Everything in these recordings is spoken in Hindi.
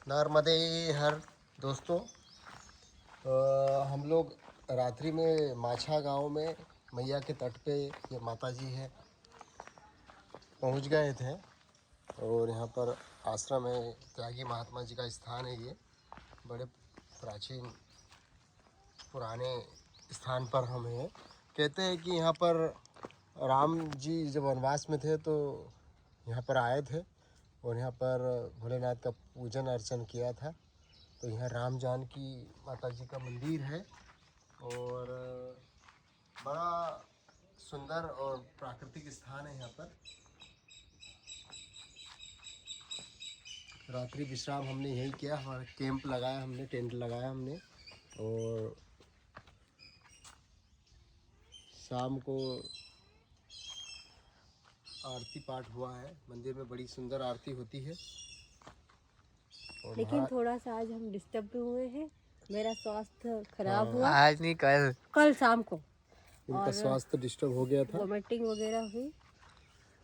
नर्मदे हर दोस्तों। हम लोग रात्रि में माछा गांव में मैया के तट पे ये माता जी है पहुंच गए थे। और यहाँ पर आश्रम है, त्यागी महात्मा जी का स्थान है। ये बड़े प्राचीन पुराने स्थान पर हम हैं। कहते हैं कि यहाँ पर राम जी जब वनवास में थे तो यहाँ पर आए थे और यहाँ पर भोलेनाथ का पूजन अर्चन किया था। तो यहाँ राम जानकी माता जी का मंदिर है और बड़ा सुंदर और प्राकृतिक स्थान है। यहाँ पर रात्रि विश्राम हमने यही किया। हमारा कैंप लगाया हमने, टेंट लगाया हमने और शाम को आरती पाठ हुआ है। मंदिर में बड़ी सुंदर आरती होती है। और लेकिन थोड़ा सा आज हम डिस्टर्ब भी हुए हैं। मेरा स्वास्थ्य खराब हाँ, हुआ आज नहीं कल शाम को, इनका और स्वास्थ्य डिस्टर्ब हो गया था। वोमिटिंग वगैरह हुई।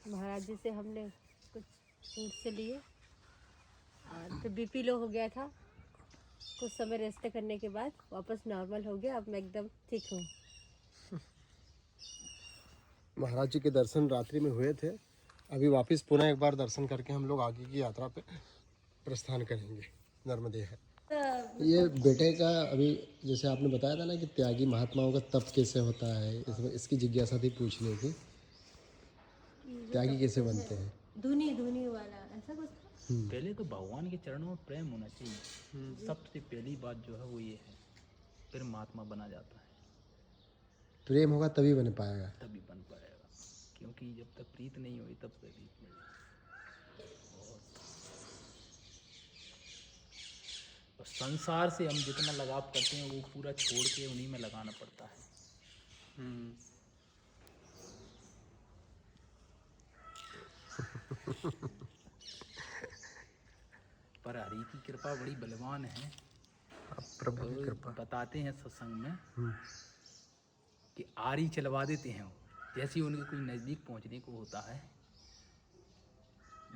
महाराज जी से हमने कुछ फ्रूट से लिए और फिर बीपी लो हो गया था। कुछ समय रेस्ट करने के बाद वापस नॉर्मल हो गया। अब मैं एकदम ठीक हूँ। महाराज जी के दर्शन रात्रि में हुए थे। अभी वापस पुनः एक बार दर्शन करके हम लोग आगे की यात्रा पे प्रस्थान करेंगे। नर्मदे है। ये बेटे का अभी जैसे आपने बताया था ना कि त्यागी महात्माओं का तप कैसे होता है, इसकी जिज्ञासा थी पूछने की। त्यागी कैसे बनते हैं? धुनी धुनी वाला ऐसा कुछ था। पहले तो भगवान के चरणों में प्रेम होना चाहिए। सबसे पहली बात जो है वो ये है, फिर महात्मा बना जाता है। प्रेम होगा तभी बन पाएगा। तभी बन पाएगा, क्योंकि जब तक प्रीत नहीं हुई तब तक प्रीत नहीं। और संसार से हम जितना लगाव करते हैं वो पूरा छोड़ के उन्हीं में लगाना पड़ता है। पर हरि की कृपा बड़ी बलवान है। प्रभु की तो कृपा। बताते हैं सत्संग में कि आरी चलवा देते हैं वो, जैसे ही उनके कोई नज़दीक पहुंचने को होता है।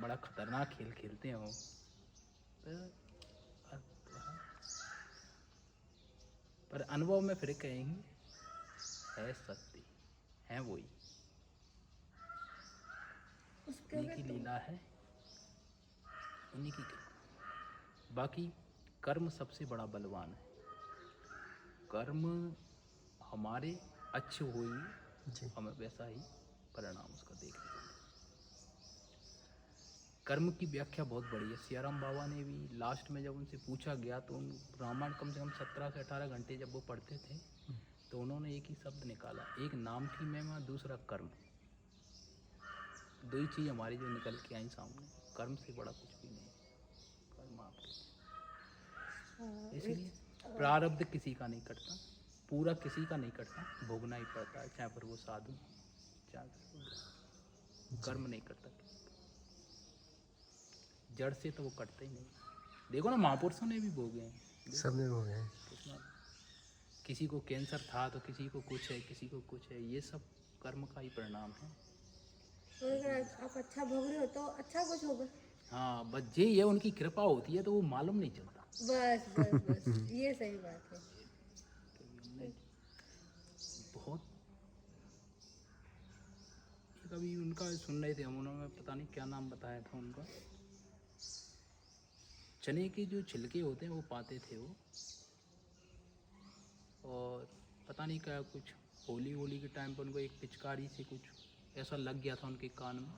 बड़ा खतरनाक खेल खेलते हैं वो। पर अनुभव में फिर कहेंगे है सत्य, है वही, उन्हीं की लीला है, उन्हीं की कृपा। बाकी कर्म सबसे बड़ा बलवान है। कर्म हमारे अच्छे होंगे, हमें वैसा ही परिणाम उसका देखने को मिलेगा। कर्म की व्याख्या बहुत बड़ी है। सियाराम बाबा ने भी लास्ट में जब उनसे पूछा गया तो उन रामायण कम से कम 17 से 18 घंटे जब वो पढ़ते थे तो उन्होंने एक ही शब्द निकाला, एक नाम की महिमा, दूसरा कर्म। दो ही चीज़ हमारी जो निकल के आई सामने, कर्म से बड़ा कुछ भी नहीं। कर्म आपके, इसलिए प्रारब्ध किसी का नहीं कटता, पूरा किसी का नहीं कटता, भोगना ही पड़ता है, चाहे फिर वो साधु चाहे फिर वो कर्म नहीं करता। जड़ से तो वो कटता ही नहीं। देखो ना, महापुरुषों ने भी भोगे हैं, सबने हो गए। किसी को कैंसर था तो किसी को कुछ है, किसी को कुछ है। ये सब कर्म का ही परिणाम है। तो अगर आप अच्छा भोग रहे हो तो अच्छा कुछ होगा। हाँ, बस ये उनकी कृपा होती है तो वो मालूम नहीं चलता। बस बस बस ये सही बात है। बहुत कभी उनका सुन रहे थे हम, उन्होंने पता नहीं क्या नाम बताया था उनका। चने के जो छिलके होते हैं वो पाते थे वो, और पता नहीं क्या कुछ होली के टाइम पर उनको एक पिचकारी से कुछ ऐसा लग गया था उनके कान में।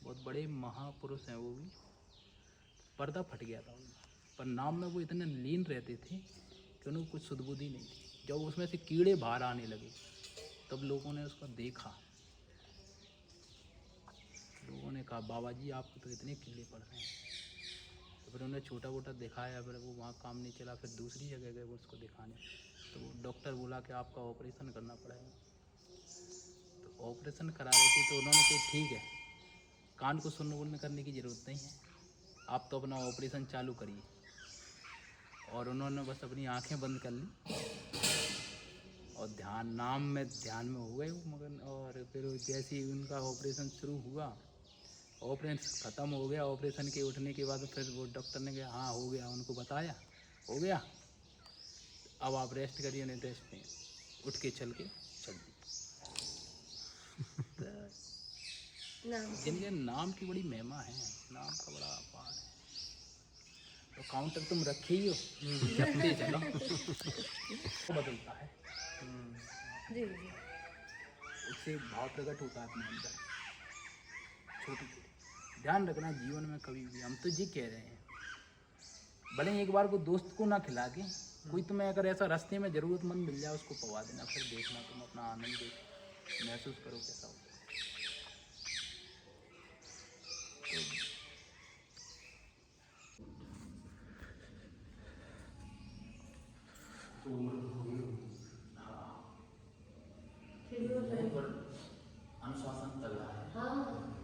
बहुत बड़े महापुरुष हैं वो भी। पर्दा फट गया था उनका, पर नाम में वो इतने लीन रहते थे कि उनको कुछ सुधबुद्धि नहीं थी। जब उसमें से कीड़े बाहर आने लगे तब लोगों ने उसको देखा। लोगों ने कहा, बाबा जी आपको तो इतने कीड़े पड़ रहे हैं। तो फिर उन्हें छोटा मोटा दिखाया, फिर वो वहाँ काम नहीं चला, फिर दूसरी जगह गए वो उसको दिखाने। तो डॉक्टर बोला कि आपका ऑपरेशन करना पड़ेगा। तो ऑपरेशन करा रहे थे तो उन्होंने कहा ठीक है, कान को सुन्न वुन्न करने की ज़रूरत नहीं है, आप तो अपना ऑपरेशन चालू करिए। और उन्होंने बस अपनी आंखें बंद कर ली और ध्यान में हो गए वो मगन। और फिर जैसे ही उनका ऑपरेशन शुरू हुआ ऑपरेशन ख़त्म हो गया। ऑपरेशन के उठने के बाद फिर वो डॉक्टर ने कहा हाँ हो गया, उनको बताया हो गया, अब आप रेस्ट करिए, नहीं रेस्ट नहीं, उठ के चल दी। तो नाम जिनके नाम की बड़ी महिमा है, नाम का बड़ा अपार है। तो काउंटर तुम रखे ही हो, जपते चलो। वो बदलता है, जी जी। उससे भाव प्रकट होता है अपने अंदर। छोटी छोटी ध्यान रखना जीवन में कभी भी। हम तो ये कह रहे हैं, भले ही एक बार को दोस्त को ना खिला के, कोई तुम्हें अगर ऐसा रास्ते में ज़रूरतमंद मिल जाए उसको पवा देना, फिर देखना तुम अपना आनंद महसूस करो कैसा होता है। अनुशासन चल रहा है। हाँ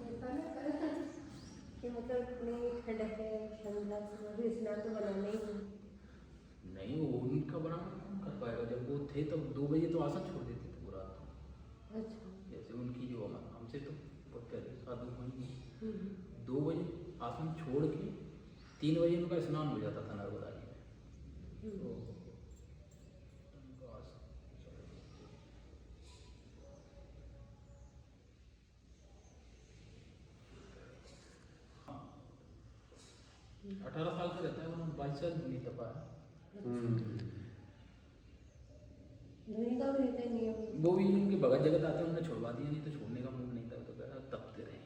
ऐसा ना करें कि मतलब इतनी ठंड है, ठंडा भी स्नान तो बनाना ही है। नहीं, वो उनका बड़ा कौन कर पाएगा। जब वो थे तब 2 बजे तो आसन छोड़ देते थे पूरा। अच्छा। जैसे उनकी जो हमसे तो बहुत पहले साधु हुई, 2 बजे आसन छोड़ के 3 बजे उनका स्नान हो जाता था नर्मदा जी में। तो उनका आसन 18 साल का रहता है, उन्होंने 22 साल नहीं तपा है। धुनी का भी रहता है नियम। वो भी उनके भगत जगत आते हैं, उन्होंने छुड़वा दिया, नहीं तो छोड़ने का मूड नहीं था, तो कहा तपते रहे।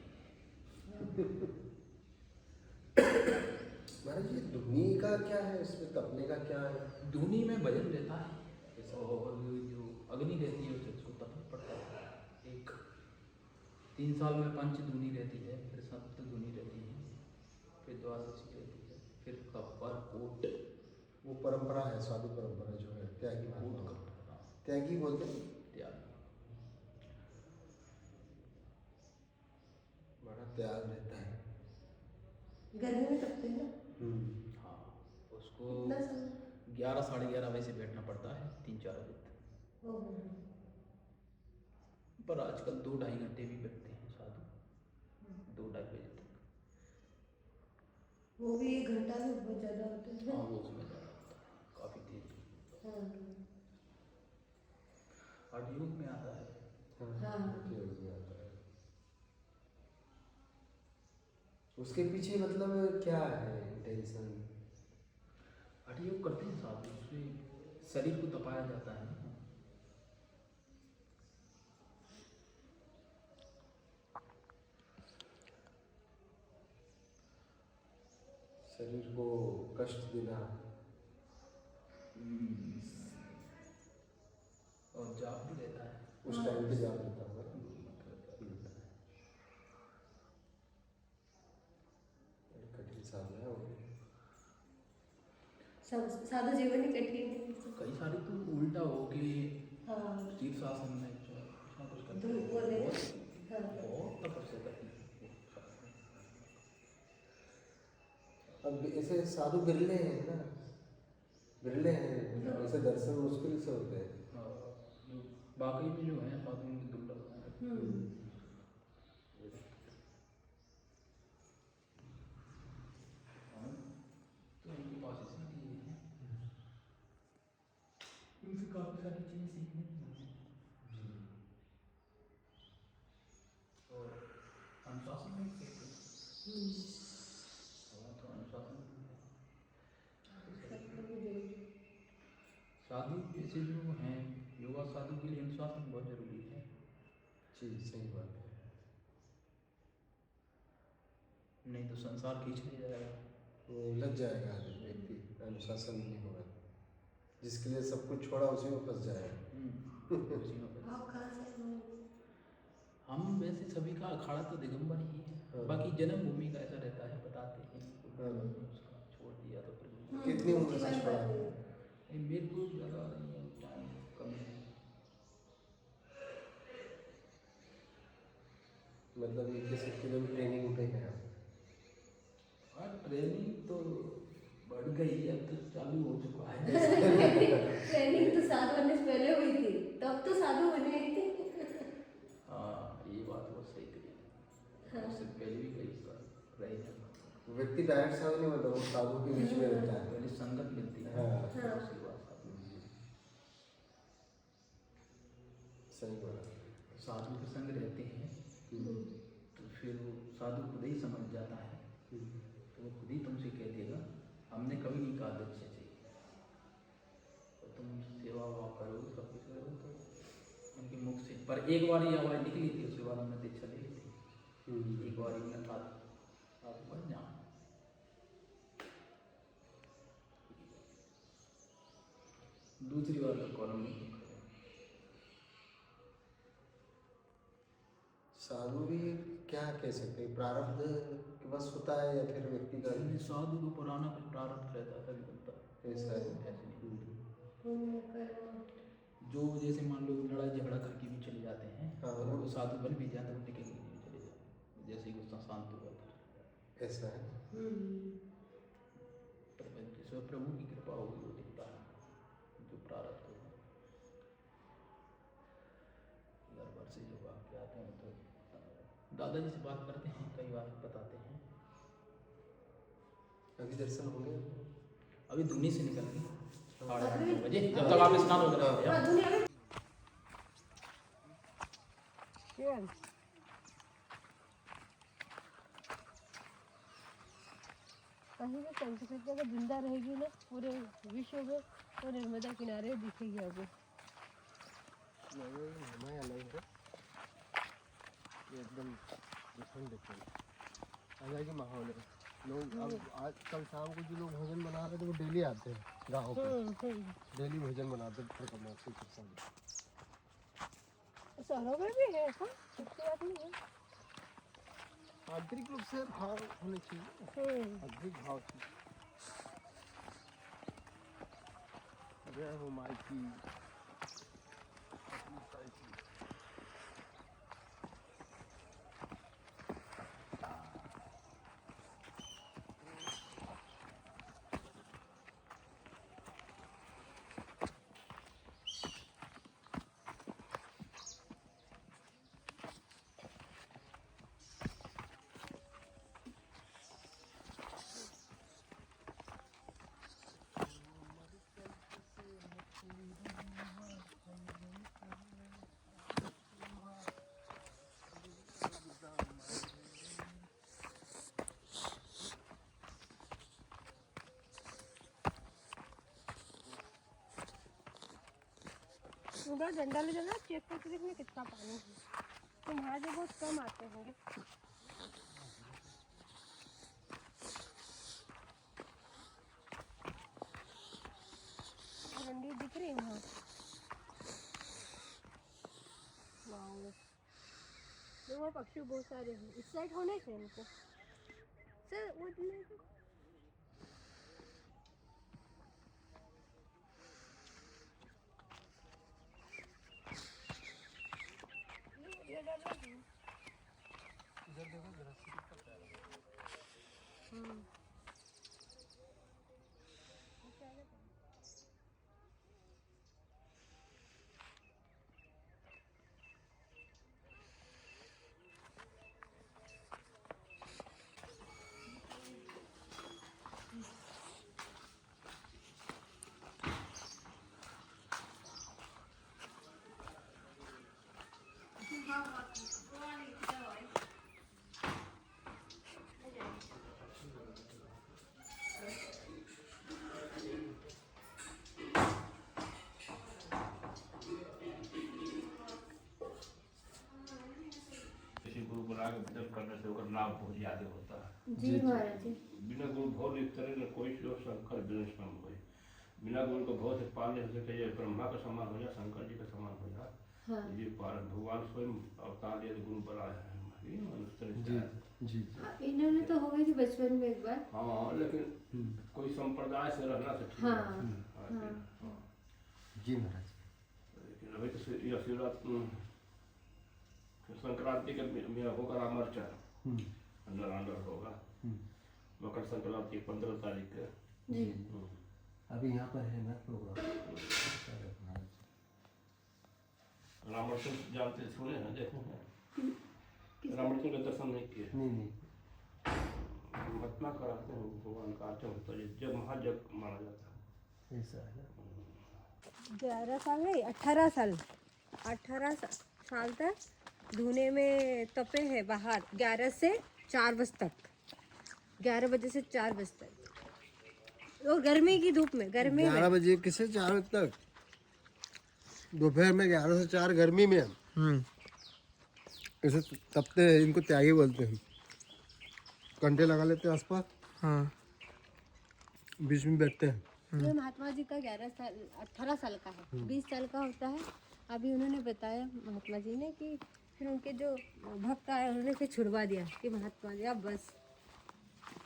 महाराज जी धुनी का क्या है, इसमें तपने का क्या है? धुनी में भजन रहता है, और जो अग्नि रहती है उसको तपना पड़ता है। एक 3 साल में पंच धुनी रहती है, फिर सप्त धुनी रहती है, फिर द्वादशी रहती है, फिर कपर कोट। वो परंपरा है, साधु परंपरा जो है, त्यागी कोट महात्मा, का त्यागी बोलते हैं, त्याग। बड़ा त्याग रहता है। गर्मी में तपते हैं ना। हाँ, उसको कितना समय? 11 साढ़े 11 बजे से बैठना पड़ता है 3-4 बजे तक। ओह, पर आजकल 2-2.5 घंटे भी बैठते हैं साधु, 2-2.5 बजे तक। वो भी 1 घंटा में बहुत ज़्यादा होता है। हाँ, वो उसमें ज़्यादा होता है, काफ़ी तेज। हाँ हठ योग में आता है। हाँ। योग में आता है। उसके पीछे मतलब क्या है इंटेंशन? हठ योग करते हैं साधु, उसमें शरीर को तपाया जाता है। शरीर को कष्ट देना और जाप भी रहता है। उस टाइम पे जाप देता होगा। कठिन साधना है वो। सादा जीवन ही कठिन है। कई सारे तो उल्टा हो कि हाँ शीर्षासन में कुछ ना कुछ करते धूप वाले। हैं, हाँ बहुत तपस्या करती है। अब ऐसे साधु बिरले हैं ना, बिरले हैं, ऐसे दर्शन मुश्किल से होते हैं। जो बाकी में जो है साधु में दुर्लभ है। तो उनके पास इसलिए है, उनसे काफ़ी सारी चीज़ें सीखने की मिलती हैं। और अनुशासन में कहते हैं, तो अनुशासन साधु जैसे जो हैं योगा साधु के लिए अनुशासन बहुत जरूरी है। जी सही बात है। नहीं तो संसार खींच ले जाएगा। वो लग जाएगा व्यक्ति, अनुशासन नहीं होगा, जिसके लिए सब कुछ छोड़ा उसी में फंस जाएगा। उसी में फंस। आप कहाँ से हैं? हम वैसे सभी का अखाड़ा तो दिगंबर ही है। हाँ। बाकी जन्मभूमि का ऐसा रहता है, बताते हैं उसका छोड़ दिया तो फिर कितनी उम्र से छोड़ा? मेरे को ज़्यादा नहीं है, टाइम कम है। मतलब ये किसी किलोमीटर ट्रेनिंग पे है? हाँ, ट्रेनिंग तो बढ़ गई है, अब तो चालू हो चुका है। ट्रेनिंग तो साधु बनने से पहले हुई थी, तब तो साधु बने। हाँ, ये बात बहुत सही कही। उससे पहले भी कई तो व्यक्ति डायरेक्ट साधु नहीं बनता, वो साधु के बीच में रहता है। पहले संगत मिलती है, हाँ। फिर उसके बाद साधु। सही बोला। साधु के संग रहते हैं तो फिर वो साधु खुद ही समझ जाता है, तो वो खुद ही तुमसे कह देगा हमने कभी नहीं कहा दीक्षा चाहिए, तो तुम सेवा वाव करोगे सब कुछ करोगे तो उनके मुख से। पर एक बार ये आवाज़ निकली थी, उसके बाद हमने दीक्षा ले ली थी। एक बार हमने था साधु बन जाओ। दूसरी बार तो कॉलम नहीं लिखा। साधु भी क्या कह सकते हैं, प्रारब्ध के बस होता है या फिर व्यक्ति का साधु को पुराना कुछ प्रारब्ध रहता है तभी बनता है, ऐसा है। ऐसे नहीं। जो जैसे मान लो लड़ाई झगड़ा करके भी चले जाते हैं, हाँ। तो वो साधु बन भी जाते हैं, वो निकल के भी चले जाते हैं, जैसे ही गुस्सा शांत हुआ तो। ऐसा है। जिसमें प्रभु की कृपा होगी वो दिखता है, जो प्रारब्ध होगा। घर भर से जो वाक्य आते हैं तो दादाजी से बात करते हैं, कई बार बताते हैं। अभी दर्शन होंगे, अभी धुनी से निकल गए 8:30 बजे, जब तक आप स्नान वगैरह किया। कहीं भी संस्कृति अगर जिंदा रहेगी ना पूरे विश्व में, तो नर्मदा किनारे दिखेगी अभी। हमारे अलग है, ये एकदम डिफरेंट अलग ही माहौल है। लोग अब आज कल शाम को जो लोग भोजन बना रहे थे वो डेली आते हैं गाँव पे, डेली भोजन बनाते हैं। शहरों में भी है ऐसा, अच्छी बात नहीं है। आंतरिक रूप से भाव होने चाहिए, अधिक भाव से। जय हो माई की। उधर डंडा ले जाना, चेक करके देखना कितना पानी है। तुम्हारे जो बहुत कम आते होंगे। डंडी दिख रही है वहाँ। देखो पक्षी बहुत सारे हैं, इस साइड होने थे इनको सर, वो इधर देखो जरा सी। गुरु बना के भजन करने से ओकर लाभ बहुत ज्यादा होता है। जी महाराज जी। बिना गुरु भाव इस तरह न कोई जो शंकर बिजनेस में हो, बिना गुरु को भाव से पाल नहीं सके, ये ब्रह्मा का समान हो जाए, शंकर जी का समान हो जाए। हाँ। ये पार भगवान स्वयं अवतार लिए गुरु बनाया है जी। इन्होंने तो हो गई थी बचपन में एक बार। हाँ, लेकिन कोई संप्रदाय से रहना से ठीक है। जी महाराज। लेकिन अभी तो यह शिवरात्रि संक्रांति का मेरा होगा रामर्चन, अंदर होगा मकर संक्रांति 15 तारीख के। जी। अभी यहाँ पर है ना प्रोग्राम। रामर्चन जानते सुने हैं, देखे हैं? रामर्चन का दर्शन नहीं किए? नहीं। मतना कराते हैं भगवान का आते होता है जब महाजग माना जाता है। ऐसा है ना। 11 साल नहीं, 18 साल तक धुने में तपे हैं बाहर 11 से 4 बजे तक, 11 बजे से 4 बजे तक, और गर्मी की धूप में, गर्मी में 11 बजे किसे 4 बजे तक, दोपहर में 11 से 4 गर्मी में ऐसे तपते हैं। इनको त्यागी बोलते हैं। घंटे लगा लेते हैं आसपास, बीच में बैठते हैं। ये महात्मा जी का 18 साल का है, 20 साल का होता है। अभी उन्होंने बताया महात्मा जी ने कि फिर उनके जो भक्त आए उन्होंने फिर छुड़वा दिया कि महात्मा जी अब बस,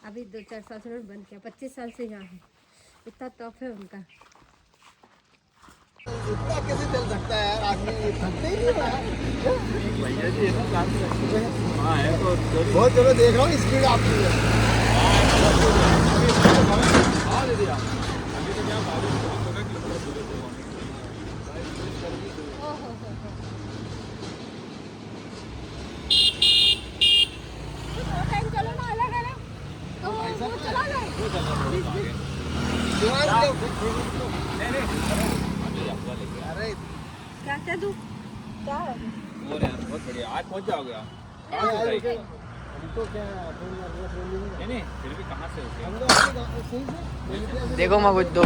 अभी 2-4 साल से उन्होंने बंद किया, 25 साल से यहाँ है। इतना तप है उनका। इतना कैसे चल सकता है यार आदमी, थकते ही नहीं है। भैया जी है ना, हाँ है तो बहुत जगह देख रहा हूँ स्पीड आपकी है। अरे क्या क्या दूँ क्या है? बहुत बढ़िया, आज पहुंच जाओगे आप। हमको क्या नहीं नहीं, फिर भी कहाँ से होते हम लोग सही से देखो मैं कुछ दो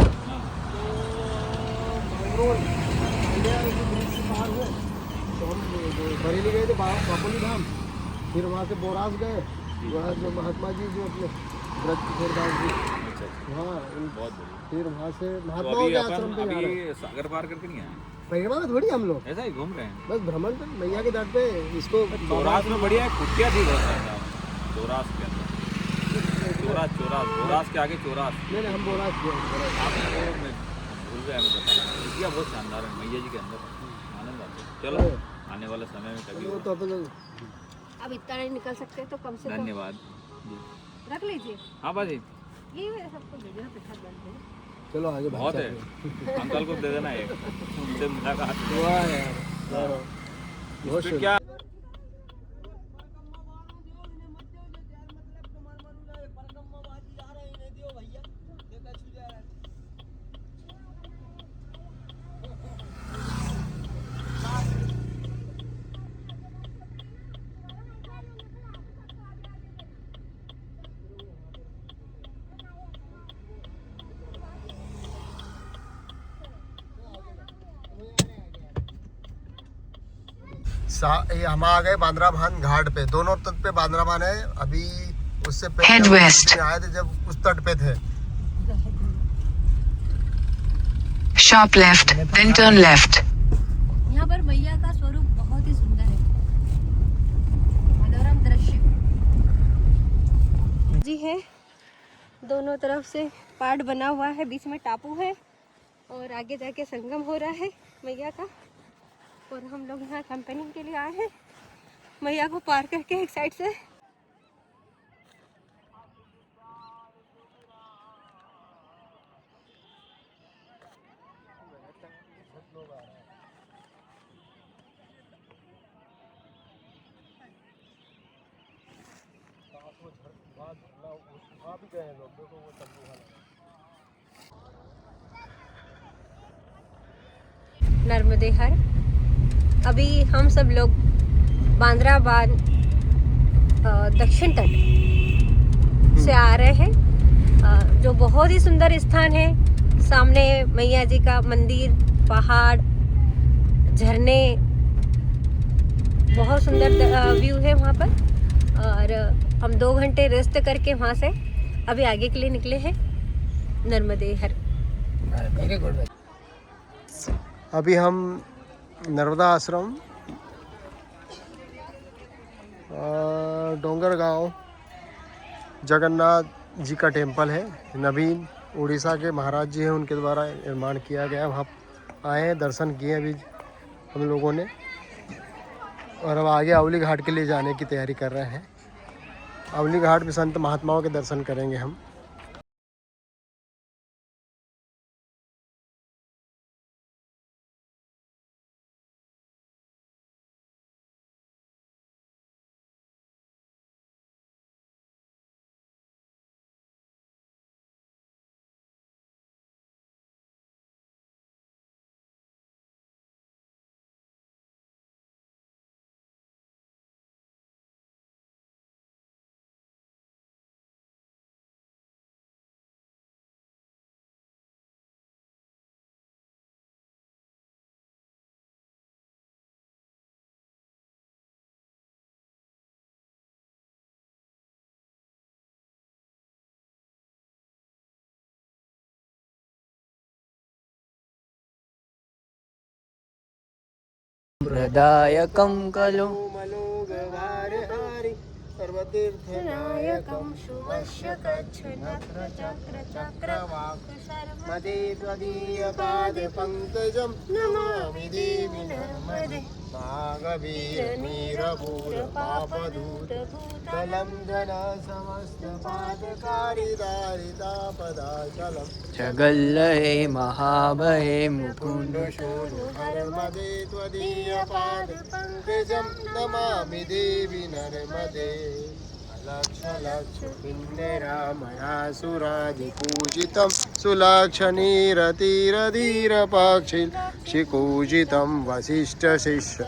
रोड इंडिया ब्रिज से बाहर हुए तो हम बरेली गए थे बापोली धाम, फिर वहाँ से बोरास गए, वहाँ जो महात्मा जी जो अपने व्रत किशोरदास जी, हाँ बहुत बढ़िया। फिर वहाँ से तो महात्माओं अभी के आश्रम पे अपन जा रहे हैं। अभी सागर पार करके नहीं आए, परिक्रमा में थोड़ी हम लोग ऐसा ही घूम रहे हैं। बस भ्रमण पे मैया के तट पे इसको चौरास में बढ़िया है, कुटिया थी बहुत ज्यादा चौरास के अंदर, चौरास के आगे चौरास। नहीं हम बोरास गए आपको मैं भूल गया मैं बताना, कुटिया बहुत शानदार है मैया जी के अंदर, आनंद आता है। चलो आने वाले समय में कभी वो तो अपन लोग अब इतना नहीं निकल सकते तो कम से कम धन्यवाद जी। रख लीजिए। हाँ बाजी ये सबको भेजना प्रसाद बनते हैं। चलो आगे बहुत है, अंकल को दे देना एक, उनसे मुलाकात वाह यार बहुत फिर क्या ये हम आ गए बांद्राभान घाट पे, दोनों तट पे बांद्राभान है। अभी उससे Head पहले west. हम आए थे जब उस तट पे थे। Sharp left, then turn left. यहाँ पर मैया का स्वरूप बहुत ही सुंदर है, मनोरम दृश्य जी है। दोनों तरफ से पहाड़ बना हुआ है, बीच में टापू है और आगे जाके संगम हो रहा है मैया का। और हम लोग यहाँ कैंपेनिंग के लिए आए हैं, मैया को पार करके एक साइड से। नर्मदे हर अभी हम सब लोग बांद्राबान दक्षिण तट से आ रहे हैं, जो बहुत ही सुंदर स्थान है। सामने मैया जी का मंदिर, पहाड़, झरने, बहुत सुंदर व्यू है वहाँ पर। और हम 2 घंटे रेस्ट करके वहाँ से अभी आगे के लिए निकले हैं नर्मदे हर। अभी हम नर्मदा आश्रम डोंगर गांव जगन्नाथ जी का टेम्पल है, नवीन उड़ीसा के महाराज जी हैं, उनके द्वारा निर्माण किया गया। वहाँ आए हैं, दर्शन किए अभी हम लोगों ने, और अब आगे अवली घाट के लिए जाने की तैयारी कर रहे हैं। अवली घाट में संत महात्माओं के दर्शन करेंगे हम। प्रदायकं खलु मलोगवारहारि सर्वतीर्थनायकं शुभस्य कच्छनत्र चक्र मदे त्वदीयपादपङ्कजं नमामि देवि नर्मदे भागवीरमीरपूरपापदूतभूतलं जना समस्तपादकारिदारितापदाचलं जगल्लये महाभये मुकुन्द नर्मदे त्वदीयपादपङ्कजं नमामि देवि नर्मदे लक्ष लक्ष पिण्डरामया सुरादिपूजितं सुलक्षणीरतीरधीरपक्षिपूजितं वसिष्ठशिष्य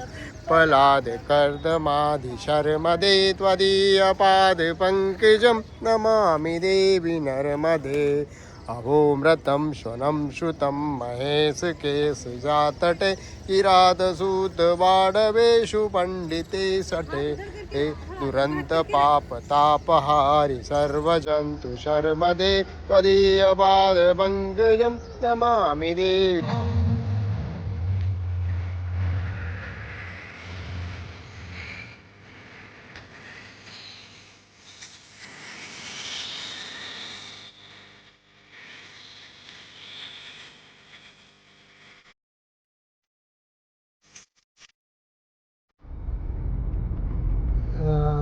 पलादकर्दमादिशर्मदे त्वदीयपादपङ्कजं नमामि देवि नर्मदे अभोमृतं श्वनं श्रुतं महेशकेशजातटे किरातसूतवाडवेषु पण्डिते सटे हे दुरन्तपापतापहारि सर्वजन्तु शर्मदे त्वदीयपादपङ्कजं नमामि देवि।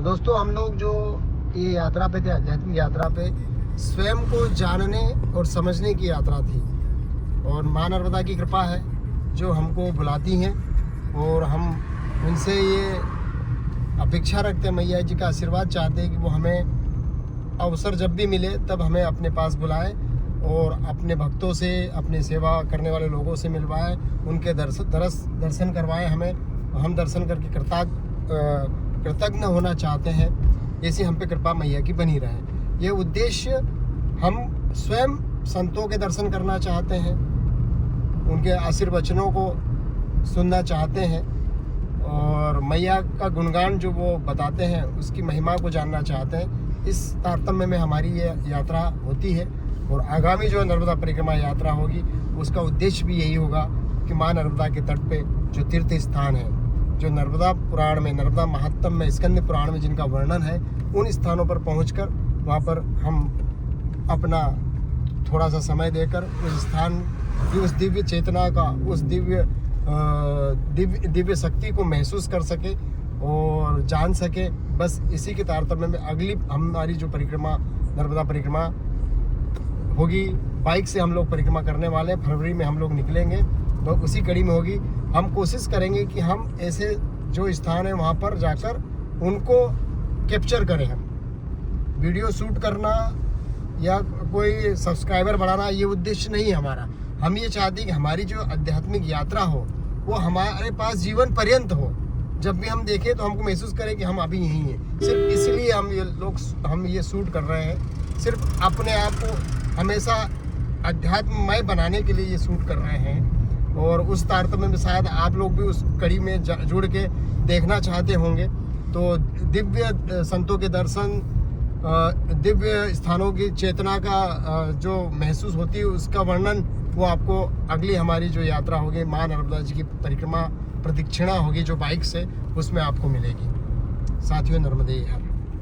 दोस्तों हम लोग जो ये यात्रा पे थे, आध्यात्मिक यात्रा पे, स्वयं को जानने और समझने की यात्रा थी और माँ नर्मदा की कृपा है जो हमको बुलाती हैं और हम उनसे ये अपेक्षा रखते हैं, मैया जी का आशीर्वाद चाहते हैं कि वो हमें अवसर जब भी मिले तब हमें अपने पास बुलाए और अपने भक्तों से, अपने सेवा करने वाले लोगों से मिलवाए, उनके दर्शन करवाएं हमें। हम दर्शन करके कृतज्ञ होना चाहते हैं। ऐसी हम पे कृपा मैया की बनी रहे। ये उद्देश्य, हम स्वयं संतों के दर्शन करना चाहते हैं, उनके आशीर्वचनों को सुनना चाहते हैं और मैया का गुणगान जो वो बताते हैं उसकी महिमा को जानना चाहते हैं। इस तारतम्य में हमारी ये यात्रा होती है और आगामी जो नर्मदा परिक्रमा यात्रा होगी उसका उद्देश्य भी यही होगा कि माँ नर्मदा के तट पे जो तीर्थ स्थान है, जो नर्मदा पुराण में, नर्मदा महात्म्य में, स्कंद पुराण में जिनका वर्णन है, उन स्थानों पर पहुंचकर वहां पर हम अपना थोड़ा सा समय देकर उस स्थान की, उस दिव्य चेतना का, उस दिव्य शक्ति को महसूस कर सके और जान सके। बस इसी के तारतम्य में अगली हमारी जो परिक्रमा, नर्मदा परिक्रमा होगी, बाइक से हम लोग परिक्रमा करने वाले हैं। फरवरी में हम लोग निकलेंगे तो उसी कड़ी में होगी। हम कोशिश करेंगे कि हम ऐसे जो स्थान है वहाँ पर जाकर उनको कैप्चर करें। हम वीडियो शूट करना या कोई सब्सक्राइबर बढ़ाना ये उद्देश्य नहीं है हमारा। हम ये चाहते हैं कि हमारी जो आध्यात्मिक यात्रा हो वो हमारे पास जीवन पर्यंत हो। जब भी हम देखें तो हमको महसूस करें कि हम अभी यहीं हैं। सिर्फ इसलिए हम ये शूट कर रहे हैं, सिर्फ अपने आप को हमेशा अध्यात्ममय बनाने के लिए ये शूट कर रहे हैं। और उस तारतम्य में शायद आप लोग भी उस कड़ी में जुड़ के देखना चाहते होंगे। तो दिव्य संतों के दर्शन, दिव्य स्थानों की चेतना का जो महसूस होती है उसका वर्णन वो आपको अगली हमारी जो यात्रा होगी, माँ नर्मदा जी की परिक्रमा प्रदक्षिणा होगी जो बाइक से, उसमें आपको मिलेगी। साथियों, नर्मदे हर।